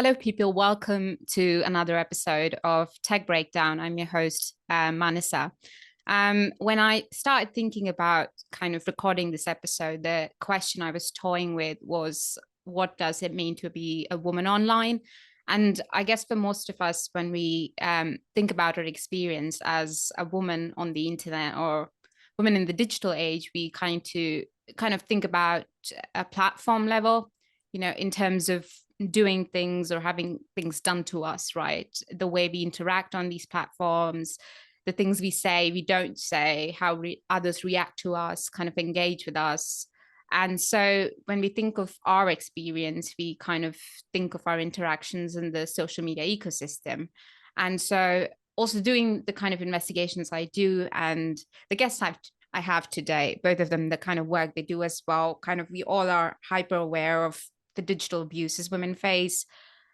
Hello, people. Welcome to another episode of Tech Breakdown. I'm your host, Manasa. When I started thinking about kind of recording this episode, the question I was toying with was, what does it mean to be a woman online? And I guess for most of us, when we think about our experience as a woman on the internet or women in the digital age, we kind of think about a platform level, in terms of doing things or having things done to us, right? The way we interact on these platforms, the things we say, we don't say, how others react to us, kind of engage with us. And so when we think of our experience, we kind of think of our interactions in the social media ecosystem. And so also doing the kind of investigations I do and the guests I have today, both of them, the kind of work they do as well, kind of we all are hyper aware of the digital abuses women face,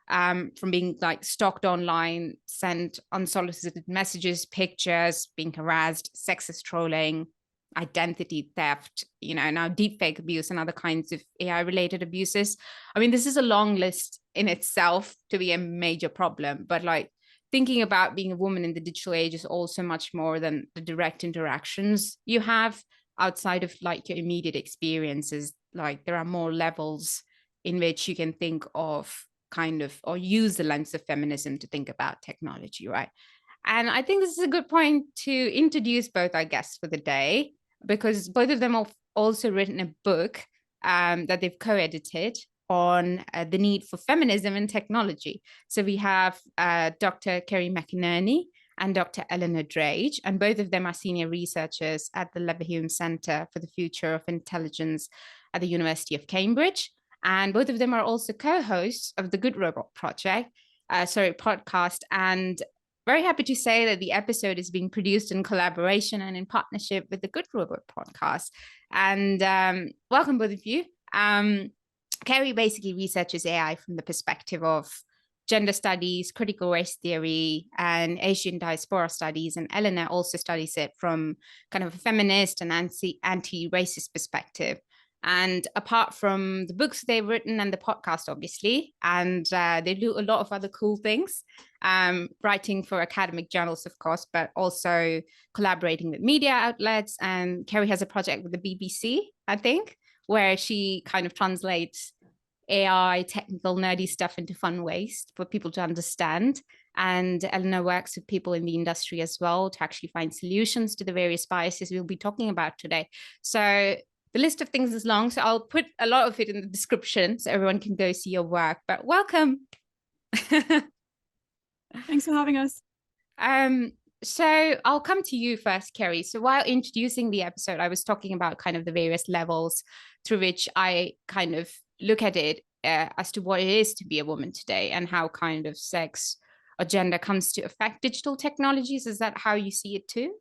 from being like stalked online, sent unsolicited messages, pictures, being harassed, sexist trolling, identity theft, now deepfake abuse and other kinds of AI related abuses. I mean, this is a long list in itself to be a major problem, but like thinking about being a woman in the digital age is also much more than the direct interactions you have outside of like your immediate experiences. Like there are more levels in which you can think of kind of or use the lens of feminism to think about technology, right? And I think this is a good point to introduce both our guests for the day, because both of them have also written a book that they've co-edited on the need for feminism in technology. So we have Dr. Kerry McInerney and Dr. Eleanor Drage, and both of them are senior researchers at the Leverhulme Center for the Future of Intelligence at the University of Cambridge. And both of them are also co-hosts of the Good Robot podcast. And very happy to say that the episode is being produced in collaboration and in partnership with the Good Robot podcast. And welcome, both of you. Kerry basically researches AI from the perspective of gender studies, critical race theory, and Asian diaspora studies. And Eleanor also studies it from kind of a feminist and anti-racist perspective. And apart from the books they've written and the podcast, obviously, and they do a lot of other cool things, writing for academic journals, of course, but also collaborating with media outlets. And Kerry has a project with the BBC, I think, where she kind of translates AI, technical, nerdy stuff into fun ways for people to understand. And Eleanor works with people in the industry as well to actually find solutions to the various biases we'll be talking about today. So the list of things is long, so I'll put a lot of it in the description so everyone can go see your work. But welcome. Thanks for having us. So I'll come to you first, Kerry. So while introducing the episode, I was talking about kind of the various levels through which I kind of look at it as to what it is to be a woman today and how kind of sex or gender comes to affect digital technologies. Is that how you see it too?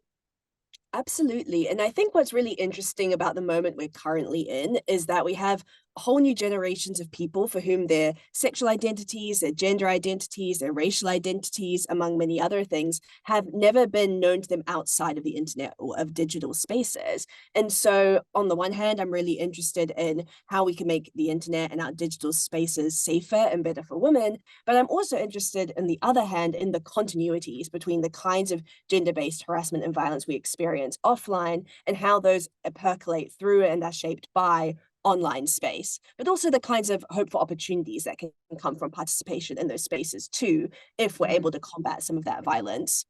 Absolutely. And I think what's really interesting about the moment we're currently in is that we have whole new generations of people for whom their sexual identities, their gender identities, their racial identities, among many other things, have never been known to them outside of the internet or of digital spaces. And so on the one hand, I'm really interested in how we can make the internet and our digital spaces safer and better for women. But I'm also interested, on the other hand, in the continuities between the kinds of gender-based harassment and violence we experience offline and how those percolate through and are shaped by online space, but also the kinds of hopeful opportunities that can come from participation in those spaces too, if we're able to combat some of that violence.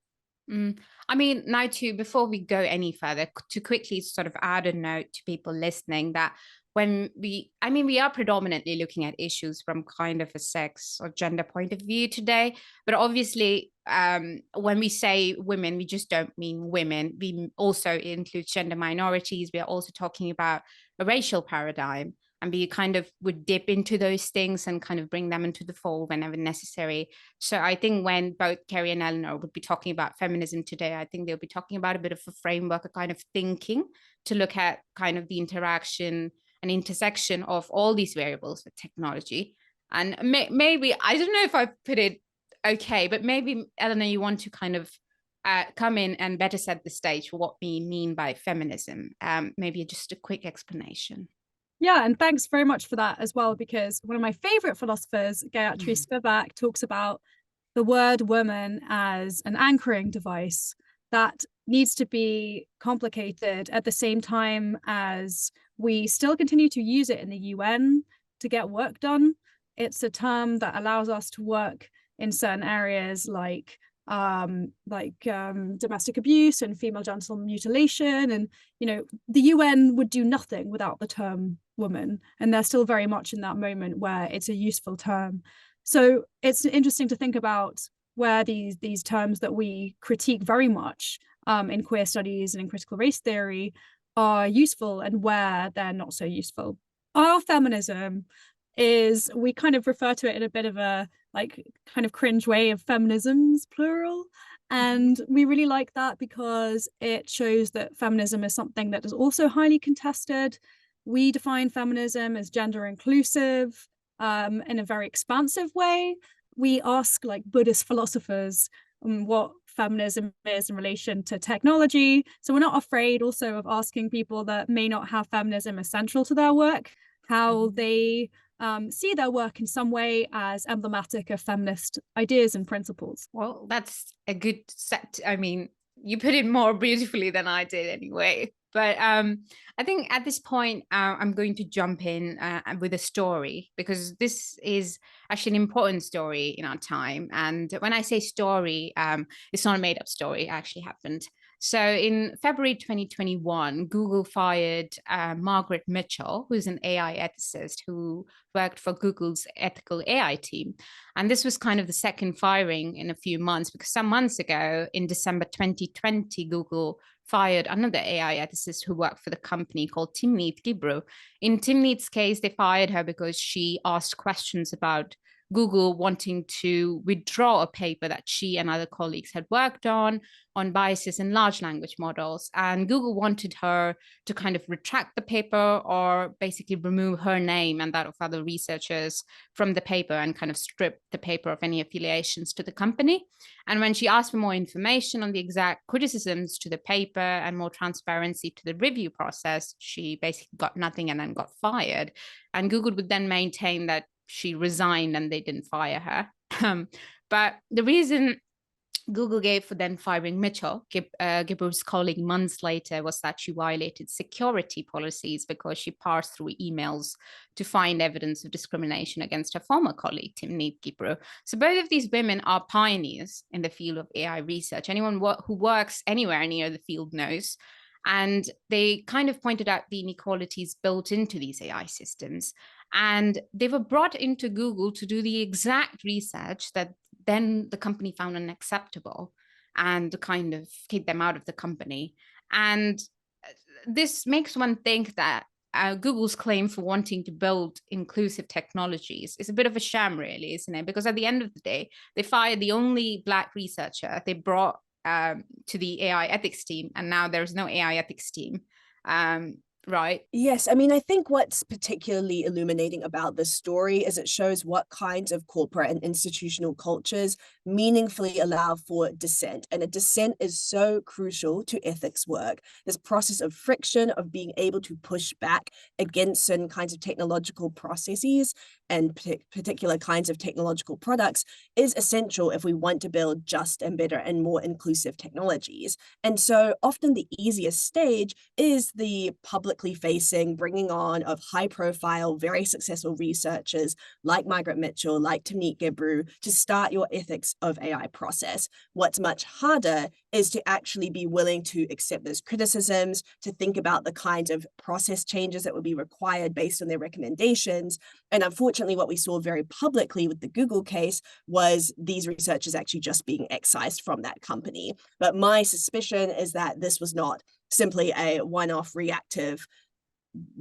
I mean, now before we go any further, to quickly sort of add a note to people listening that we are predominantly looking at issues from kind of a sex or gender point of view today, but obviously when we say women, we just don't mean women. We also include gender minorities. We are also talking about a racial paradigm, and we kind of would dip into those things and kind of bring them into the fold whenever necessary. So I think when both Kerry and Eleanor would be talking about feminism today, I think they'll be talking about a bit of a framework, a kind of thinking to look at kind of the interaction and intersection of all these variables with technology. And maybe, I don't know if I put it okay, but maybe, Eleanor, you want to kind of come in and better set the stage for what we mean by feminism. Maybe just a quick explanation. Yeah, and thanks very much for that as well, because one of my favorite philosophers, Gayatri Spivak, talks about the word woman as an anchoring device that needs to be complicated at the same time as we still continue to use it in the UN to get work done. It's a term that allows us to work in certain areas like domestic abuse and female genital mutilation. And, the UN would do nothing without the term woman. And they're still very much in that moment where it's a useful term. So it's interesting to think about where these terms that we critique very much in queer studies and in critical race theory are useful and where they're not so useful. Our feminism is, we kind of refer to it in a bit of a kind of cringe way of feminisms, plural. And we really like that because it shows that feminism is something that is also highly contested. We define feminism as gender inclusive in a very expansive way. We ask Buddhist philosophers what feminism is in relation to technology. So we're not afraid also of asking people that may not have feminism as central to their work, how they see their work in some way as emblematic of feminist ideas and principles. Well, that's a good set. I mean, you put it more beautifully than I did anyway. But I think at this point, I'm going to jump in with a story, because this is actually an important story in our time. And when I say story, it's not a made up story. It actually happened. So in February 2021, Google fired Margaret Mitchell, who's an AI ethicist who worked for Google's ethical AI team. And this was kind of the second firing in a few months, because some months ago, in December 2020, Google fired another AI ethicist who worked for the company called Timnit Gebru. In Timnit's case, they fired her because she asked questions about Google wanting to withdraw a paper that she and other colleagues had worked on biases in large language models. And Google wanted her to kind of retract the paper or basically remove her name and that of other researchers from the paper and kind of strip the paper of any affiliations to the company. And when she asked for more information on the exact criticisms to the paper and more transparency to the review process, she basically got nothing and then got fired. And Google would then maintain that she resigned and they didn't fire her. But the reason Google gave for then firing Mitchell, Gebru's colleague, months later, was that she violated security policies because she parsed through emails to find evidence of discrimination against her former colleague, Timnit Gebru. So both of these women are pioneers in the field of AI research. Anyone who works anywhere near the field knows. And they kind of pointed out the inequalities built into these AI systems. And they were brought into Google to do the exact research that then the company found unacceptable and kind of kicked them out of the company. And this makes one think that Google's claim for wanting to build inclusive technologies is a bit of a sham, really, isn't it? Because at the end of the day, they fired the only Black researcher they brought to the AI ethics team, and now there's no AI ethics team. Right. Yes, I mean, I think what's particularly illuminating about this story is it shows what kinds of corporate and institutional cultures meaningfully allow for dissent. And a dissent is so crucial to ethics work. This process of friction, of being able to push back against certain kinds of technological processes and particular kinds of technological products is essential if we want to build just and better and more inclusive technologies. And so often the easiest stage is the publicly facing bringing on of high profile, very successful researchers like Margaret Mitchell, like Timnit Gebru, to start your ethics of AI process. What's much harder is to actually be willing to accept those criticisms, to think about the kinds of process changes that would be required based on their recommendations. And unfortunately, what we saw very publicly with the Google case was these researchers actually just being excised from that company. But my suspicion is that this was not simply a one-off reactive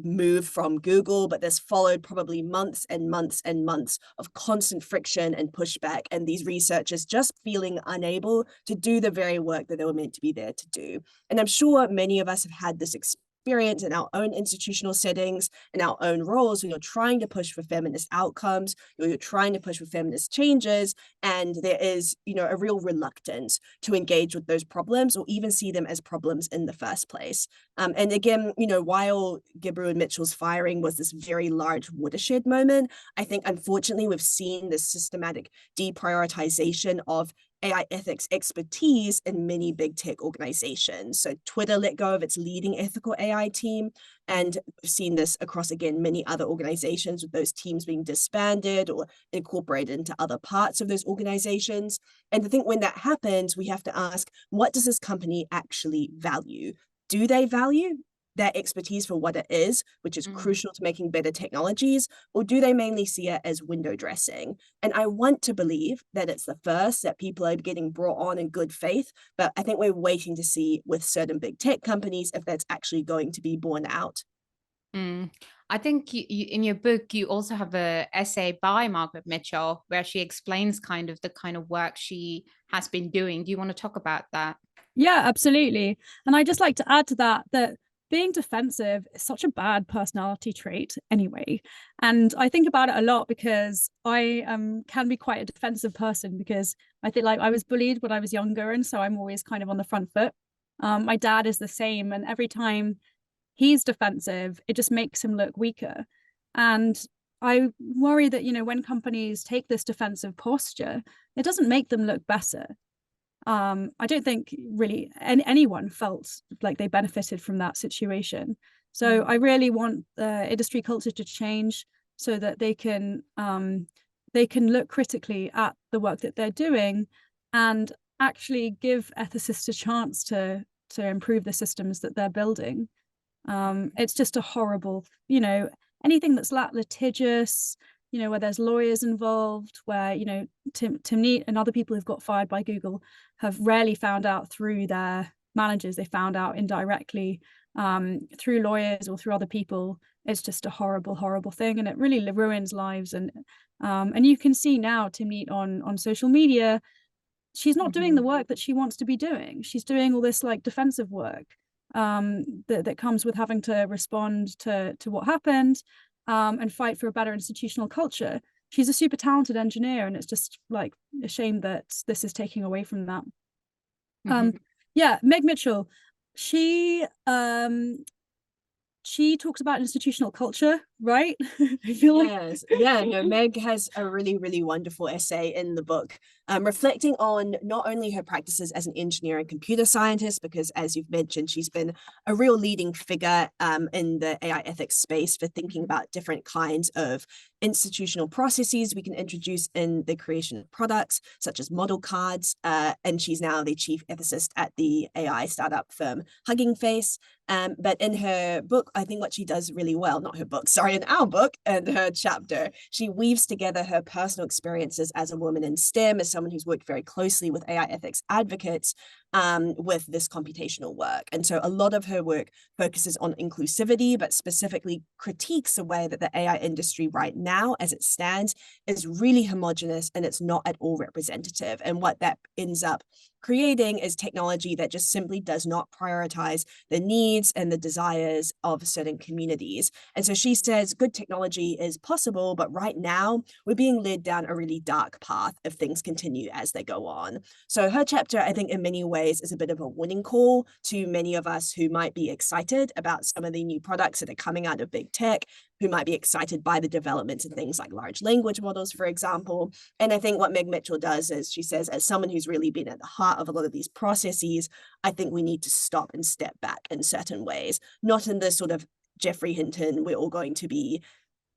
move from Google, but this followed probably months and months and months of constant friction and pushback, and these researchers just feeling unable to do the very work that they were meant to be there to do. And I'm sure many of us have had this experience experience in our own institutional settings, in our own roles, when you're trying to push for feminist outcomes, you're trying to push for feminist changes, and there is, a real reluctance to engage with those problems or even see them as problems in the first place. And again, while Gebru and Mitchell's firing was this very large watershed moment, I think unfortunately we've seen this systematic deprioritization of AI ethics expertise in many big tech organizations. So Twitter let go of its leading ethical AI team, and we've seen this across, again, many other organizations, with those teams being disbanded or incorporated into other parts of those organizations. And I think when that happens, we have to ask, what does this company actually value? Do they value their expertise for what it is, which is crucial to making better technologies, or do they mainly see it as window dressing? And I want to believe that it's the first, that people are getting brought on in good faith, but I think we're waiting to see with certain big tech companies if that's actually going to be borne out. I think you, in your book, you also have an essay by Margaret Mitchell where she explains the kind of work she has been doing. Do you want to talk about that? Yeah, absolutely. And I'd just like to add to that being defensive is such a bad personality trait anyway. And I think about it a lot because I can be quite a defensive person, because I think I was bullied when I was younger, and so I'm always kind of on the front foot. My dad is the same, and every time he's defensive, it just makes him look weaker. And I worry that, when companies take this defensive posture, it doesn't make them look better. I don't think really anyone felt like they benefited from that situation. So I really want the industry culture to change so that they can look critically at the work that they're doing and actually give ethicists a chance to improve the systems that they're building. It's just a horrible, anything that's litigious, where there's lawyers involved, where, Tim Neat and other people who've got fired by Google have rarely found out through their managers. They found out indirectly through lawyers or through other people. It's just a horrible, horrible thing, and it really ruins lives. And you can see now Tim Neat on social media, she's not doing the work that she wants to be doing. She's doing all this defensive work that comes with having to respond to what happened. And fight for a better institutional culture. She's a super talented engineer, and it's just a shame that this is taking away from that. Yeah, Meg Mitchell, she talks about institutional culture, right? I feel yes. Yeah, no, Meg has a really, really wonderful essay in the book, reflecting on not only her practices as an engineer and computer scientist, because as you've mentioned, she's been a real leading figure in the AI ethics space for thinking about different kinds of institutional processes we can introduce in the creation of products, such as model cards. And she's now the chief ethicist at the AI startup firm Hugging Face. But in her book, I think what she does really well, not her book, sorry, in our book and her chapter, she weaves together her personal experiences as a woman in STEM, as someone who's worked very closely with AI ethics advocates, with this computational work. And so a lot of her work focuses on inclusivity, but specifically critiques the way that the AI industry right now, as it stands, is really homogenous and it's not at all representative. And what that ends up creating is technology that just simply does not prioritize the needs and the desires of certain communities. And so she says good technology is possible, but right now we're being led down a really dark path if things continue as they go on. So her chapter, I think in many ways, is a bit of a warning call to many of us who might be excited about some of the new products that are coming out of big tech, who might be excited by the developments in things like large language models, for example. And I think what Meg Mitchell does is she says, as someone who's really been at the heart of a lot of these processes, I think we need to stop and step back in certain ways, not in this sort of Geoffrey Hinton, we're all going to be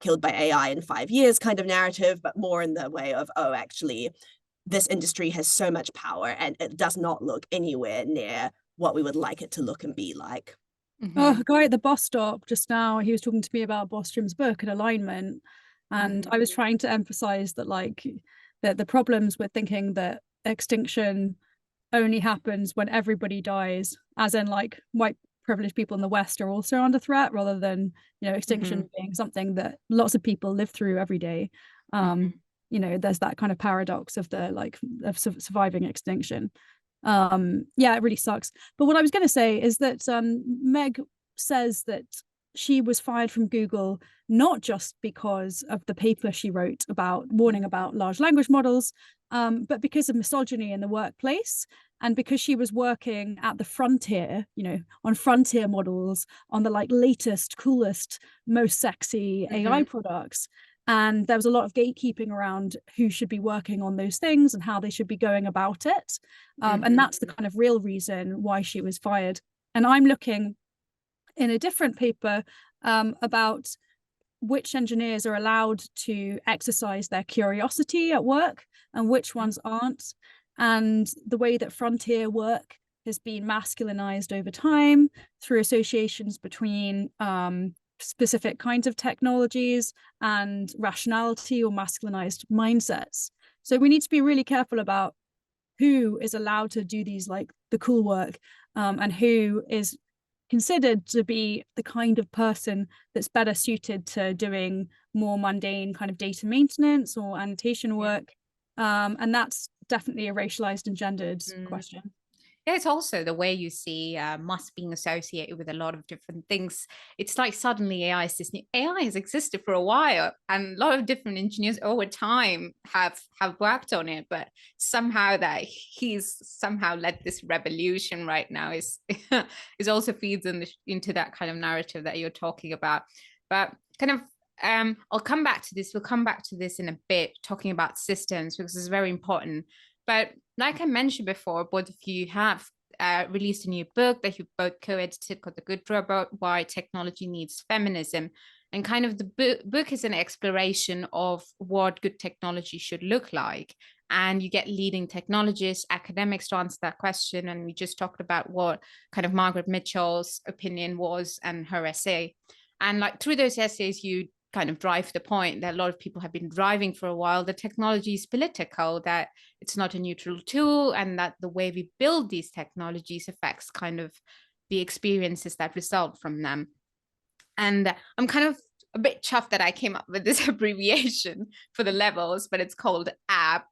killed by AI in 5 years kind of narrative, but more in the way of, oh, actually, this industry has so much power and it does not look anywhere near what we would like it to look and be like. Oh, a guy at the bus stop just now, he was talking to me about Bostrom's book and alignment. And I was trying to emphasize that that the problems with thinking that extinction only happens when everybody dies, as in white privileged people in the West are also under threat, rather than, extinction being something that lots of people live through every day. There's that kind of paradox of the of surviving extinction. Yeah, it really sucks. But what I was going to say is that Meg says that she was fired from Google not just because of the paper she wrote about warning about large language models, but because of misogyny in the workplace, and because she was working at the frontier, on frontier models, on the latest, coolest, most sexy AI products. And there was a lot of gatekeeping around who should be working on those things and how they should be going about it. And that's the kind of real reason why she was fired. And I'm looking in a different paper about which engineers are allowed to exercise their curiosity at work and which ones aren't, and the way that frontier work has been masculinized over time through associations between specific kinds of technologies and rationality or masculinized mindsets. So we need to be really careful about who is allowed to do these the cool work, and who is considered to be the kind of person that's better suited to doing more mundane kind of data maintenance or annotation work. And that's definitely a racialized and gendered question. Yeah, it's also the way you see must being associated with a lot of different things. It's like suddenly AI is this new. AI has existed for a while, and a lot of different engineers over time have worked on it, but somehow that he's somehow led this revolution right now is also feeds into that kind of narrative that you're talking about. But kind of I'll come back to this. We'll come back to this in a bit, talking about systems, because it's very important. But like I mentioned before, both of you have released a new book that you both co-edited called The Good Robot, Why Technology Needs Feminism. And kind of the book is an exploration of what good technology should look like. And you get leading technologists, academics to answer that question. And we just talked about what kind of Margaret Mitchell's opinion was and her essay. And through those essays, you kind of drive the point that a lot of people have been driving for a while. The technology is political, that it's not a neutral tool, and that the way we build these technologies affects kind of the experiences that result from them. And I'm kind of a bit chuffed that I came up with this abbreviation for the levels, but it's called APP.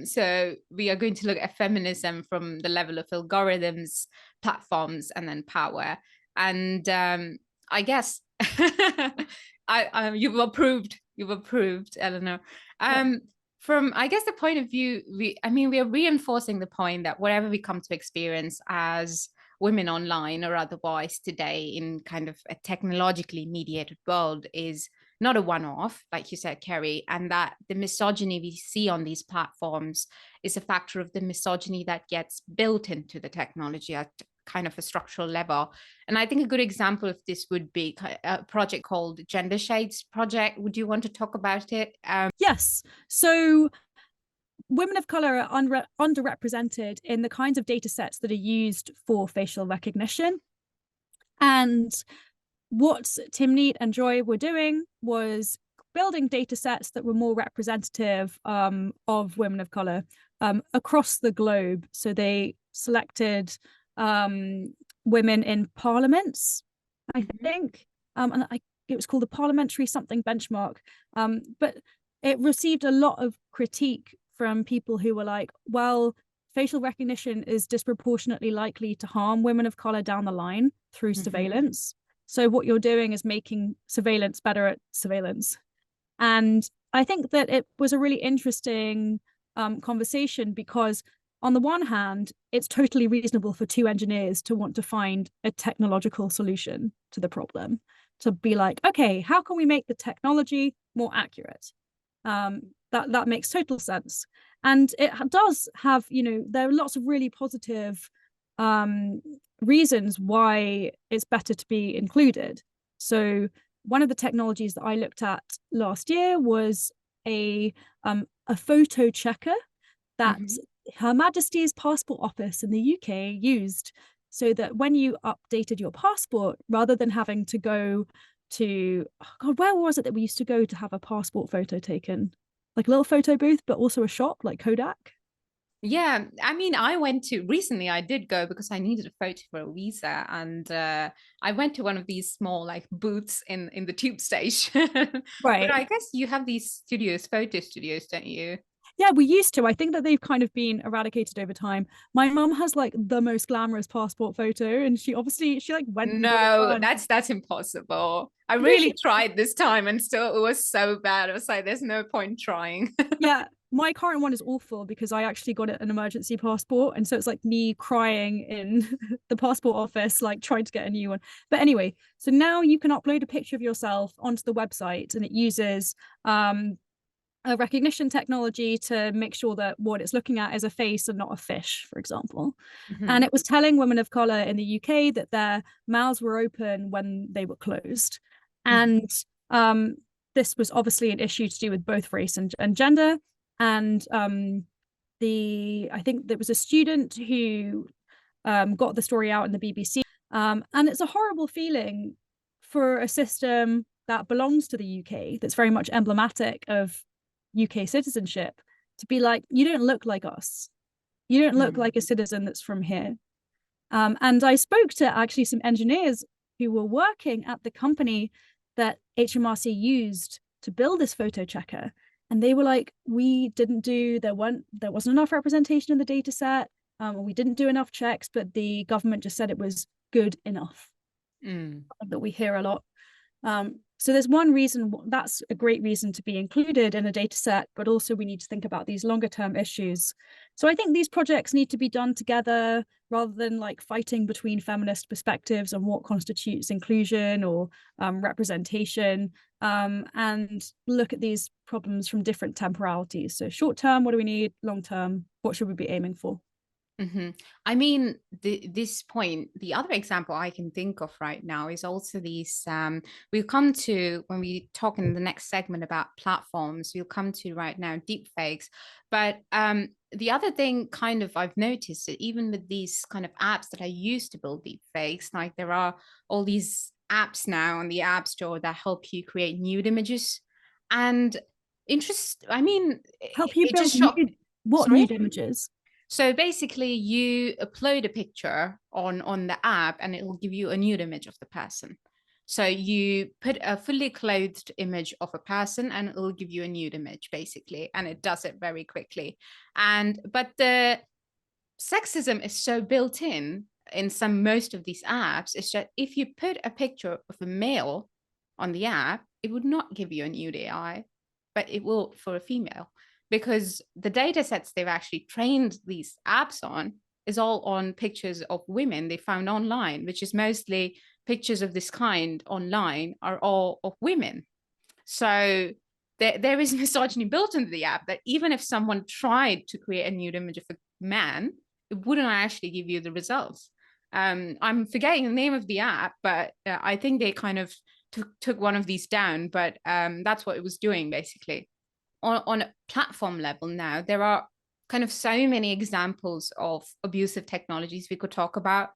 So we are going to look at feminism from the level of algorithms, platforms, and then power. And I guess you've approved, Eleanor. From, I guess, the point of view, we are reinforcing the point that whatever we come to experience as women online or otherwise today in kind of a technologically mediated world is not a one-off, like you said, Kerry, and that the misogyny we see on these platforms is a factor of the misogyny that gets built into the technology at kind of a structural level. And I think a good example of this would be a project called Gender Shades Project. Would you want to talk about it? Yes. So women of color are underrepresented in the kinds of data sets that are used for facial recognition. And what Timnit and Joy were doing was building data sets that were more representative of women of color across the globe. So they selected women in parliaments, I think, and it was called the Parliamentary something benchmark, but it received a lot of critique from people who were like, well, facial recognition is disproportionately likely to harm women of color down the line through surveillance. So what you're doing is making surveillance better at surveillance. And I think that it was a really interesting conversation, because on the one hand, it's totally reasonable for two engineers to want to find a technological solution to the problem, to be like, okay, how can we make the technology more accurate? That makes total sense. And it does have, there are lots of really positive reasons why it's better to be included. So one of the technologies that I looked at last year was a photo checker that Her Majesty's Passport Office in the UK used, so that when you updated your passport, rather than having to go to, where was it that we used to go to have a passport photo taken? Like a little photo booth, but also a shop like Kodak. Yeah, recently I did go because I needed a photo for a visa, and I went to one of these small booths in the tube station. Right. But I guess you have these photo studios, don't you? Yeah, we used to. I think that they've kind of been eradicated over time. My mum has like the most glamorous passport photo, and she like went and got it No, done. that's impossible. I No, really tried this time and still it was so bad. I was like, there's no point trying. yeah, my current one is awful because I actually got an emergency passport, and so it's like me crying in the passport office, like trying to get a new one. But anyway, so now you can upload a picture of yourself onto the website, and it uses a recognition technology to make sure that what it's looking at is a face and not a fish, for example. Mhm. And it was telling women of color in the UK that their mouths were open when they were closed. And this was obviously an issue to do with both race and gender. And I think there was a student who got the story out in the BBC. And it's a horrible feeling for a system that belongs to the UK, that's very much emblematic of UK citizenship, to be like, you don't look like us. You don't look like a citizen that's from here. And I spoke to actually some engineers who were working at the company that HMRC used to build this photo checker. And they were like, there wasn't enough representation in the data set. We didn't do enough checks, but the government just said it was good enough. That we hear a lot. So there's one reason, that's a great reason to be included in a data set, but also we need to think about these longer term issues. So I think these projects need to be done together rather than like fighting between feminist perspectives on what constitutes inclusion or representation, and look at these problems from different temporalities. So short term, what do we need? Long term, what should we be aiming for? I mean, this point, the other example I can think of right now is also these, we'll come to, when we talk in the next segment about platforms, we'll come to right now deepfakes. But the other thing kind of I've noticed that even with these kind of apps that I use to build deepfakes, like there are all these apps now on the App Store that help you create nude images. And Help you it build just shocked. what Sorry? nude images? So basically you upload a picture on the app and it will give you a nude image of the person. So you put a fully clothed image of a person and it will give you a nude image basically. And it does it very quickly. But the sexism is so built in most of these apps, is that if you put a picture of a male on the app, it would not give you a nude AI, but it will for a female. Because the data sets they've actually trained these apps on is all on pictures of women they found online, which is mostly pictures of this kind online are all of women. So there is misogyny built into the app that even if someone tried to create a nude image of a man, it wouldn't actually give you the results. I'm forgetting the name of the app, but I think they kind of took one of these down, but that's what it was doing basically. On a platform level now, there are kind of so many examples of abusive technologies we could talk about.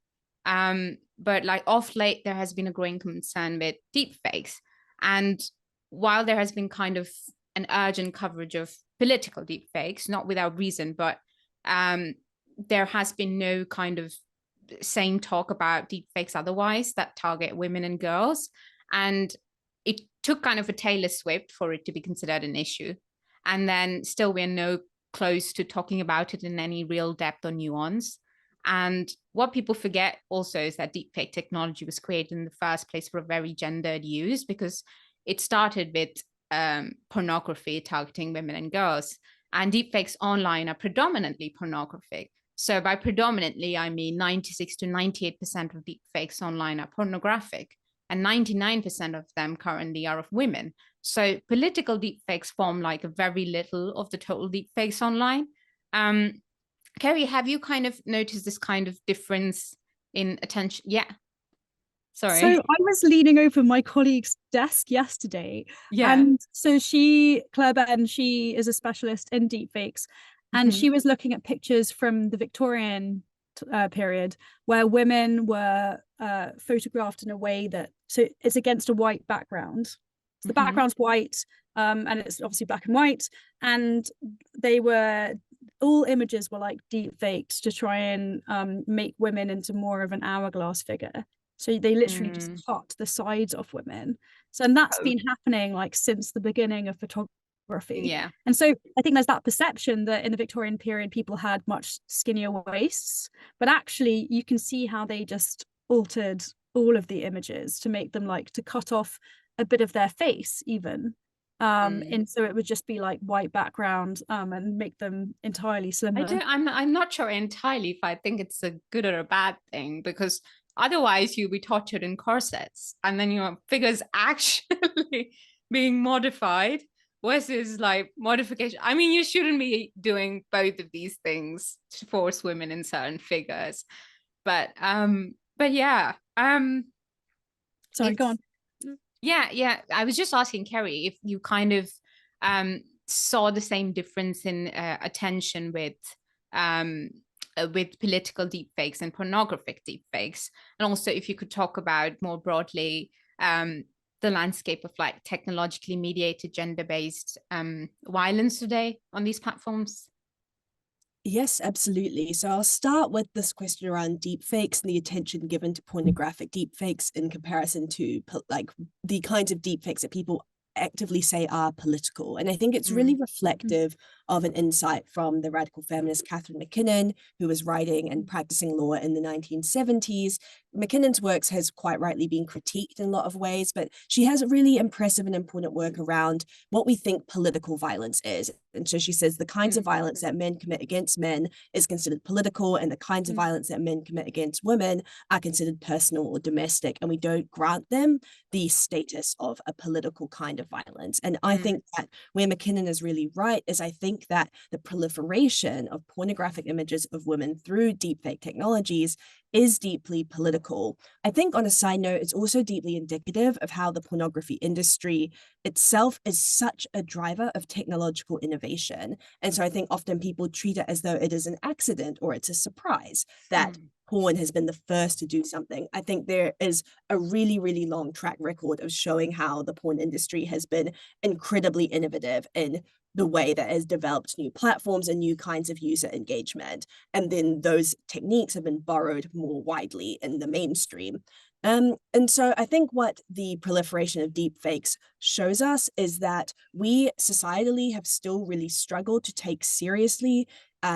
But like of late, there has been a growing concern with deepfakes. And while there has been kind of an urgent coverage of political deepfakes, not without reason, but there has been no kind of same talk about deepfakes otherwise that target women and girls. And it took kind of a Taylor Swift for it to be considered an issue. And then still we're no close to talking about it in any real depth or nuance. And what people forget also is that deepfake technology was created in the first place for a very gendered use, because it started with pornography targeting women and girls. And deepfakes online are predominantly pornographic. So by predominantly, I mean 96 to 98% of deepfakes online are pornographic, and 99% of them currently are of women. So political deepfakes form like a very little of the total deepfakes online. Kerry, have you kind of noticed this kind of difference in attention? Yeah. Sorry. So I was leaning over my colleague's desk yesterday. Yeah. And so Claire Ben, she is a specialist in deepfakes. And she was looking at pictures from the Victorian period where women were photographed in a way that, so it's against a white background. So the background's white, and it's obviously black and white, and all images were like deep faked to try and make women into more of an hourglass figure. So they literally just cut the sides of women. So, and that's been happening like since the beginning of photography Yeah. And so I think there's that perception that in the Victorian period people had much skinnier waists, but actually you can see how they just altered all of the images to make them like to cut off a bit of their face even. And so it would just be like white background and make them entirely slimmer. I'm not sure entirely if I think it's a good or a bad thing, because otherwise you'll be tortured in corsets and then your figure's actually being modified versus like modification. I mean, you shouldn't be doing both of these things to force women in certain figures. But yeah. Sorry, go on. Yeah. I was just asking Kerry if you kind of saw the same difference in attention with political deepfakes and pornographic deepfakes, and also if you could talk about more broadly the landscape of like technologically mediated gender-based violence today on these platforms. Yes, absolutely. So I'll start with this question around deepfakes and the attention given to pornographic deepfakes in comparison to like the kinds of deepfakes that people actively say are political. And I think it's really reflective of an insight from the radical feminist Kerry McInerney, who was writing and practicing law in the 1970s. McKinnon's works has quite rightly been critiqued in a lot of ways, but she has a really impressive and important work around what we think political violence is. And so she says the kinds of violence that men commit against men is considered political, and the kinds of violence that men commit against women are considered personal or domestic, and we don't grant them the status of a political kind of violence. And I think that where McInerney is really right is I think that the proliferation of pornographic images of women through deepfake technologies is deeply political. I think on a side note, it's also deeply indicative of how the pornography industry itself is such a driver of technological innovation. And so I think often people treat it as though it is an accident or it's a surprise that porn has been the first to do something. I think there is a really, really long track record of showing how the porn industry has been incredibly innovative in the way that has developed new platforms and new kinds of user engagement. And then those techniques have been borrowed more widely in the mainstream. And so I think what the proliferation of deepfakes shows us is that we societally have still really struggled to take seriously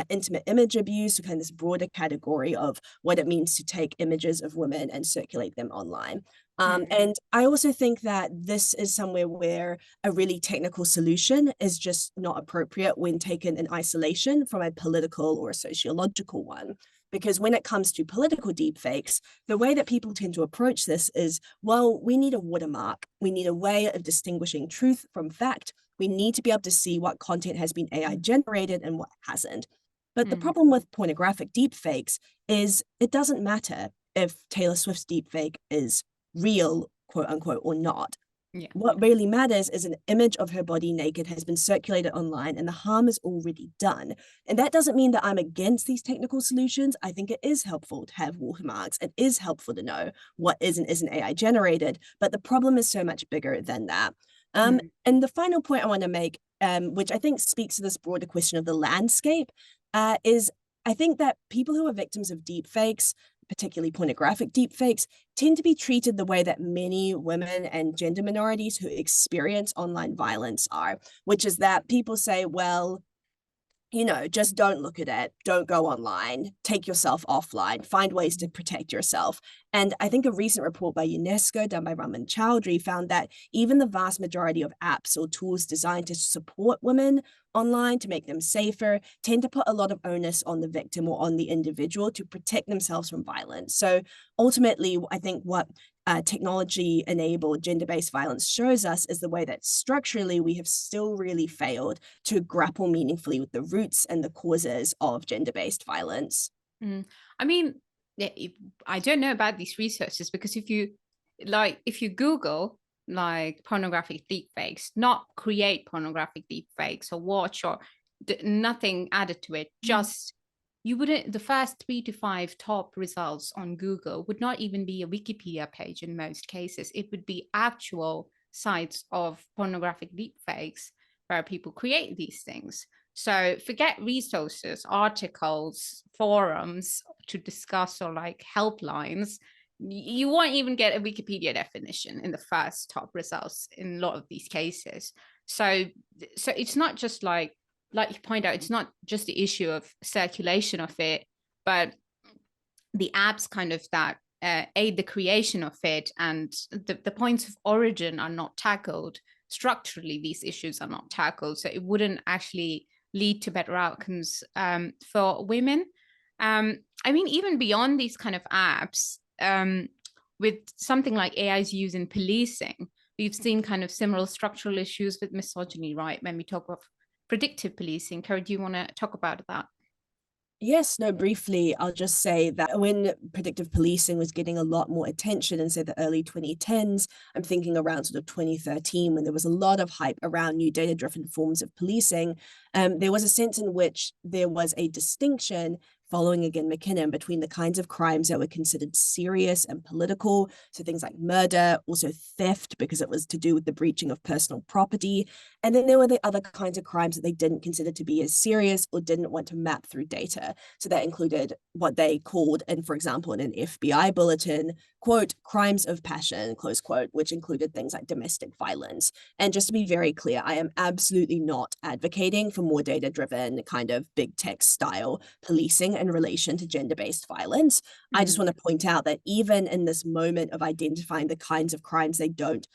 intimate image abuse, so kind of this broader category of what it means to take images of women and circulate them online. And I also think that this is somewhere where a really technical solution is just not appropriate when taken in isolation from a political or a sociological one. Because when it comes to political deepfakes, the way that people tend to approach this is, well, we need a watermark. We need a way of distinguishing truth from fact. We need to be able to see what content has been AI generated and what hasn't. But the problem with pornographic deepfakes is it doesn't matter if Taylor Swift's deepfake is real, quote unquote, or not. What really matters is an image of her body naked has been circulated online and the harm is already done. And that doesn't mean that I'm against these technical solutions. I think it is helpful to have watermarks. It is helpful to know what is and isn't AI generated, but the problem is so much bigger than that. And the final point I want to make, which I think speaks to this broader question of the landscape, is I think that people who are victims of deepfakes, particularly pornographic deepfakes, tend to be treated the way that many women and gender minorities who experience online violence are, which is that people say, well, you know, just don't look at it, don't go online, take yourself offline, find ways to protect yourself. And I think a recent report by UNESCO done by Raman Chowdhury found that even the vast majority of apps or tools designed to support women online to make them safer tend to put a lot of onus on the victim or on the individual to protect themselves from violence. So ultimately, I think what technology-enabled gender-based violence shows us is the way that structurally we have still really failed to grapple meaningfully with the roots and the causes of gender-based violence. I mean, I don't know about these researchers, because if you Google like pornographic deepfakes, not create pornographic deepfakes or watch or nothing added to it, just you wouldn't, the first 3 to 5 top results on Google would not even be a Wikipedia page in most cases. It would be actual sites of pornographic deepfakes where people create these things. So forget resources, articles, forums to discuss, or like helplines. You won't even get a Wikipedia definition in the first top results in a lot of these cases. So it's not just like you point out, it's not just the issue of circulation of it, but the apps kind of that aid the creation of it, and the points of origin are not tackled. Structurally, these issues are not tackled, so it wouldn't actually lead to better outcomes for women. I mean, even beyond these kind of apps, with something like AI's use in policing, we've seen kind of similar structural issues with misogyny, right? When we talk of predictive policing. Kerry, do you want to talk about that? Yes, no, briefly, I'll just say that when predictive policing was getting a lot more attention in, say, the early 2010s, I'm thinking around sort of 2013, when there was a lot of hype around new data-driven forms of policing, there was a sense in which there was a distinction, following again McKinnon, between the kinds of crimes that were considered serious and political, so things like murder, also theft, because it was to do with the breaching of personal property, and then there were the other kinds of crimes that they didn't consider to be as serious or didn't want to map through data. So that included what they called, and for example, in an FBI bulletin, quote, crimes of passion, close quote, which included things like domestic violence. And just to be very clear, I am absolutely not advocating for more data-driven kind of big tech style policing in relation to gender-based violence. I just want to point out that even in this moment of identifying the kinds of crimes they don't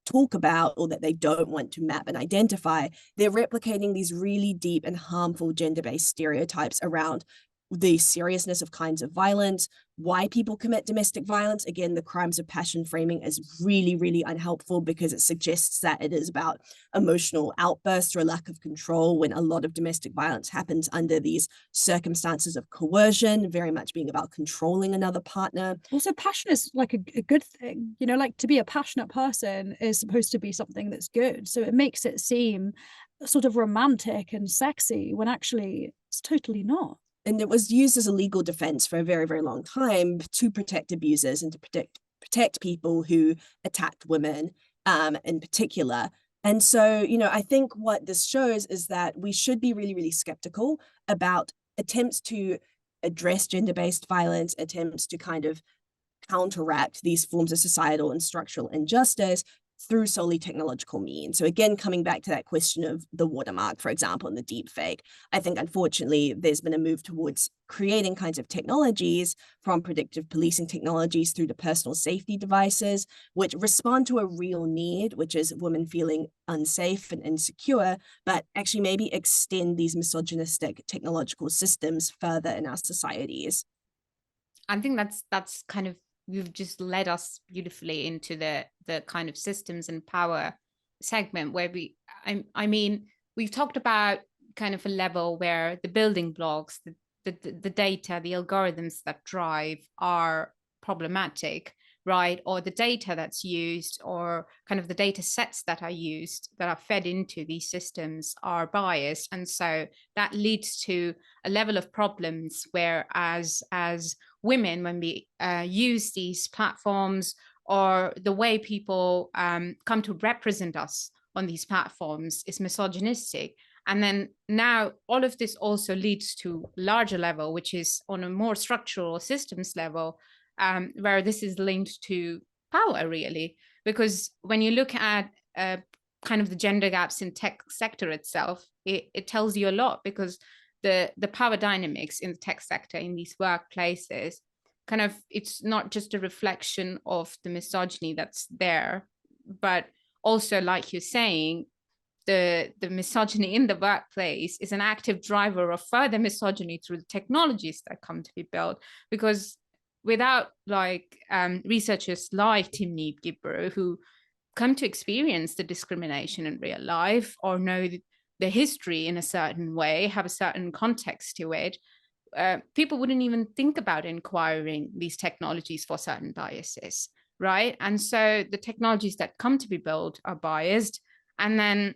talk about or that they don't want to map and identify, they're replicating these really deep and harmful gender-based stereotypes around the seriousness of kinds of violence, why people commit domestic violence. Again, the crimes of passion framing is really, really unhelpful because it suggests that it is about emotional outbursts or a lack of control, when a lot of domestic violence happens under these circumstances of coercion, very much being about controlling another partner. Also, passion is like a good thing, you know, like to be a passionate person is supposed to be something that's good. So it makes it seem sort of romantic and sexy when actually it's totally not. And it was used as a legal defense for a very, very long time to protect abusers and to protect people who attacked women in particular. And so, you know, I think what this shows is that we should be really, really skeptical about attempts to address gender-based violence, attempts to kind of counteract these forms of societal and structural injustice through solely technological means. So again, coming back to that question of the watermark, for example, and the deep fake, I think unfortunately there's been a move towards creating kinds of technologies, from predictive policing technologies through to personal safety devices, which respond to a real need, which is women feeling unsafe and insecure, but actually maybe extend these misogynistic technological systems further in our societies. I think that's kind of, you've just led us beautifully into the kind of systems and power segment, where I mean, we've talked about kind of a level where the building blocks, the data, the algorithms that drive are problematic, right? Or the data that's used, or kind of the data sets that are used, that are fed into these systems, are biased. And so that leads to a level of problems where as women, when we use these platforms, or the way people come to represent us on these platforms is misogynistic. And then now all of this also leads to a larger level, which is on a more structural systems level, where this is linked to power, really. Because when you look at kind of the gender gaps in tech sector itself, it tells you a lot, because the power dynamics in the tech sector, in these workplaces, kind of, it's not just a reflection of the misogyny that's there, but also, like you're saying, the misogyny in the workplace is an active driver of further misogyny through the technologies that come to be built. Because without like researchers like Timnit Gebru, who come to experience the discrimination in real life, or know the history in a certain way, have a certain context to it, people wouldn't even think about inquiring these technologies for certain biases, right? And so the technologies that come to be built are biased, and then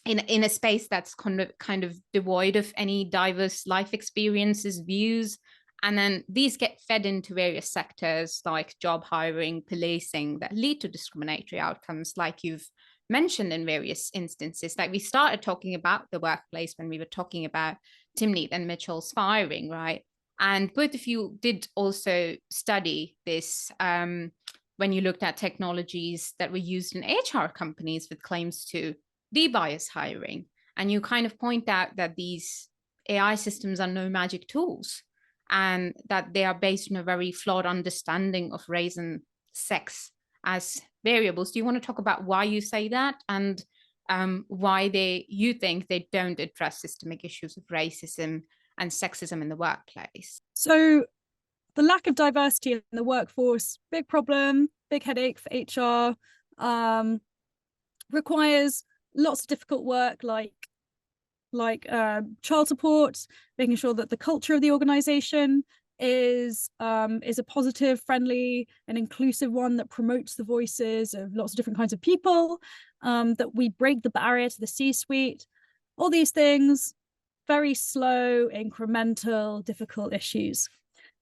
in a space that's kind of devoid of any diverse life experiences, views, and then these get fed into various sectors like job hiring, policing, that lead to discriminatory outcomes, like you've mentioned in various instances. Like we started talking about the workplace when we were talking about Timnit and Mitchell's firing, right? And both of you did also study this when you looked at technologies that were used in HR companies with claims to de-bias hiring. And you kind of point out that these AI systems are no magic tools, and that they are based on a very flawed understanding of race and sex as variables. Do you want to talk about why you say that, and why you think they don't address systemic issues of racism and sexism in the workplace? So the lack of diversity in the workforce, big problem, big headache for HR, requires lots of difficult work like child support, making sure that the culture of the organization is a positive, friendly, and inclusive one that promotes the voices of lots of different kinds of people, that we break the barrier to the C-suite, all these things, very slow, incremental, difficult issues.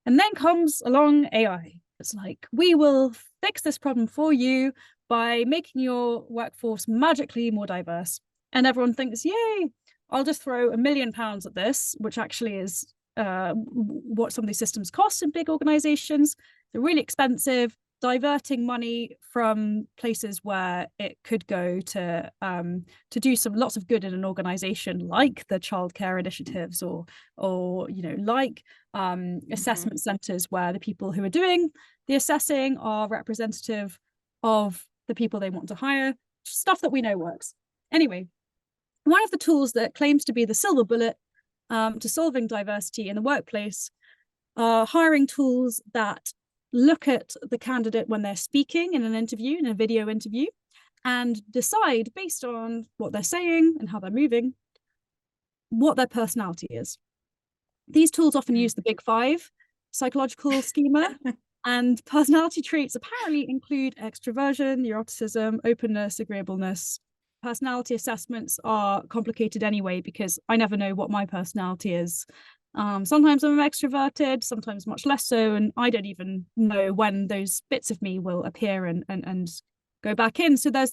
And then comes along AI. It's like, we will fix this problem for you by making your workforce magically more diverse. And everyone thinks, yay, I'll just throw £1 million at this, which actually is what some of these systems cost in big organizations. They're really expensive, diverting money from places where it could go to do lots of good in an organization, like the childcare initiatives, or like assessment centers, where the people who are doing the assessing are representative of the people they want to hire. Stuff that we know works. Anyway, one of the tools that claims to be the silver bullet to solving diversity in the workplace are hiring tools that look at the candidate when they're speaking in an interview, in a video interview, and decide, based on what they're saying and how they're moving, what their personality is. These tools often use the big five psychological schema, and personality traits apparently include extroversion, neuroticism, openness, agreeableness. Personality assessments are complicated anyway, because I never know what my personality is. Sometimes I'm extroverted, sometimes much less so, and I don't even know when those bits of me will appear and go back in. So there's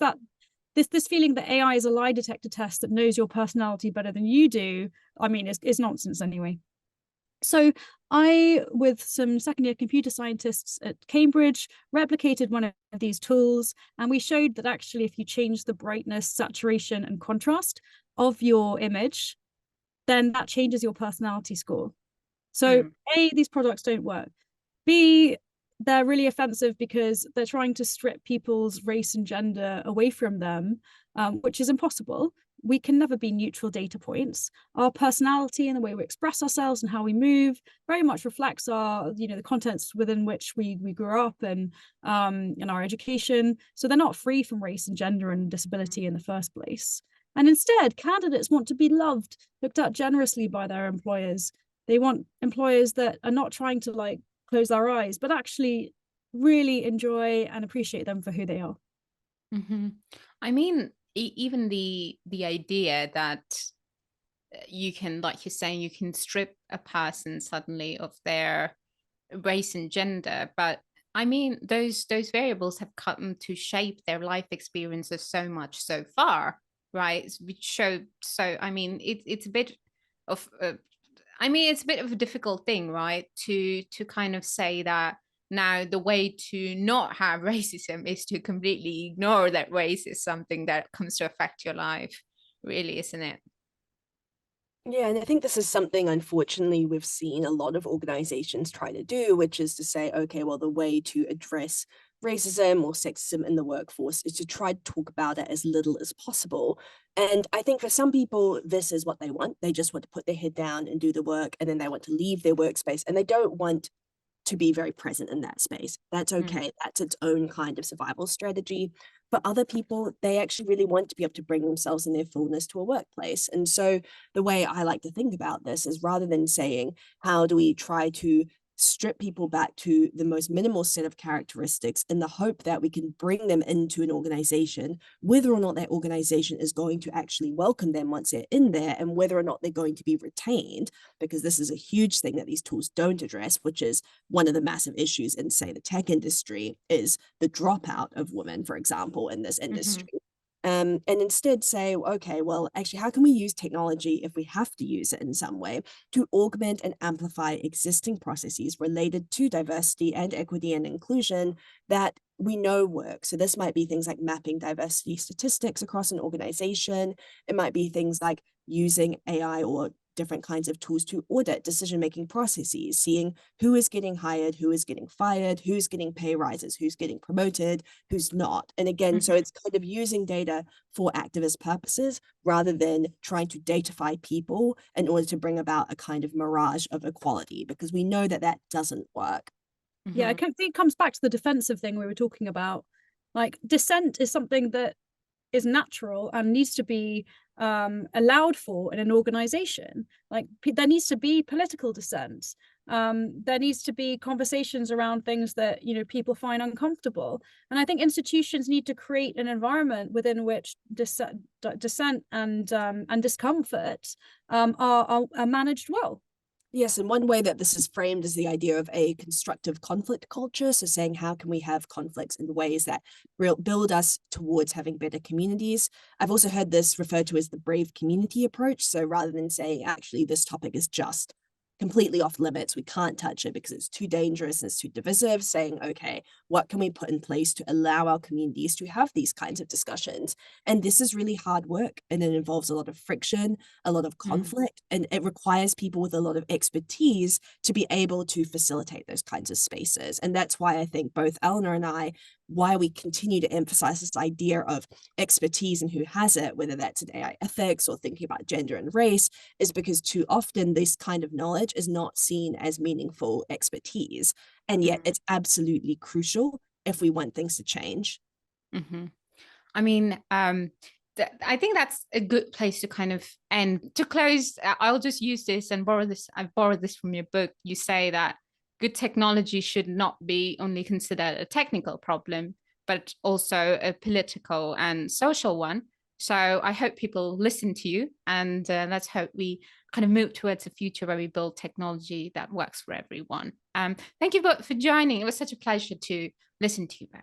this feeling that AI is a lie detector test that knows your personality better than you do. I mean, is nonsense anyway. So I, with some second-year computer scientists at Cambridge, replicated one of these tools, and we showed that actually if you change the brightness, saturation, and contrast of your image, then that changes your personality score. So A, these products don't work. B, they're really offensive because they're trying to strip people's race and gender away from them, which is impossible. We can never be neutral data points. Our personality and the way we express ourselves and how we move very much reflects our, the contexts within which we grew up and in our education. So they're not free from race and gender and disability in the first place. And instead, candidates want to be loved, looked at generously by their employers. They want employers that are not trying to close their eyes, but actually really enjoy and appreciate them for who they are. I mean, even the idea that you can, like you're saying, you can strip a person suddenly of their race and gender, but I mean, those variables have come to shape their life experiences so much so far, right? Which show, so I mean, it's a bit of it's a bit of a difficult thing, right? To kind of say that now the way to not have racism is to completely ignore that race is something that comes to affect your life, really, isn't it? Yeah, and I think this is something, unfortunately, we've seen a lot of organizations try to do, which is to say, okay, well, the way to address racism or sexism in the workforce is to try to talk about it as little as possible. And I think for some people, this is what they want. They just want to put their head down and do the work, and then they want to leave their workspace, and they don't want to be very present in that space. That's okay. That's its own kind of survival strategy. For other people, they actually really want to be able to bring themselves in their fullness to a workplace. And so the way I like to think about this is, rather than saying, how do we try to strip people back to the most minimal set of characteristics in the hope that we can bring them into an organization, whether or not that organization is going to actually welcome them once they're in there, and whether or not they're going to be retained, because this is a huge thing that these tools don't address, which is one of the massive issues in, say, the tech industry, is the dropout of women, for example, in this industry. And instead say, okay, well, actually, how can we use technology, if we have to use it in some way, to augment and amplify existing processes related to diversity and equity and inclusion that we know work. So this might be things like mapping diversity statistics across an organization. It might be things like using AI or different kinds of tools to audit decision-making processes, seeing who is getting hired, who is getting fired, who's getting pay rises, who's getting promoted, who's not. And again, so it's kind of using data for activist purposes rather than trying to datafy people in order to bring about a kind of mirage of equality, because we know that that doesn't work. Yeah, I think it comes back to the defensive thing we were talking about. Like, dissent is something that is natural and needs to be allowed for in an organization. Like, there needs to be political dissent. There needs to be conversations around things that, you know, people find uncomfortable. And I think institutions need to create an environment within which dissent and discomfort are managed well. Yes, and one way that this is framed is the idea of a constructive conflict culture. So saying, how can we have conflicts in ways that build us towards having better communities? I've also heard this referred to as the brave community approach. So rather than saying, actually, this topic is just completely off limits, we can't touch it because it's too dangerous and it's too divisive, saying, okay, what can we put in place to allow our communities to have these kinds of discussions? And this is really hard work, and it involves a lot of friction, a lot of conflict, and it requires people with a lot of expertise to be able to facilitate those kinds of spaces. And that's why I think both Eleanor and I, why we continue to emphasize this idea of expertise and who has it, whether that's in AI ethics or thinking about gender and race, is because too often this kind of knowledge is not seen as meaningful expertise. And yet it's absolutely crucial if we want things to change. I mean, I think that's a good place to kind of end. To close, I'll just use this and borrow this. I've borrowed this from your book. You say that good technology should not be only considered a technical problem, but also a political and social one. So I hope people listen to you, and let's hope we kind of move towards a future where we build technology that works for everyone. Thank you both for joining. It was such a pleasure to listen to you both.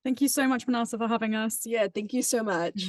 Thank you so much, Manasa, for having us. Yeah, thank you so much.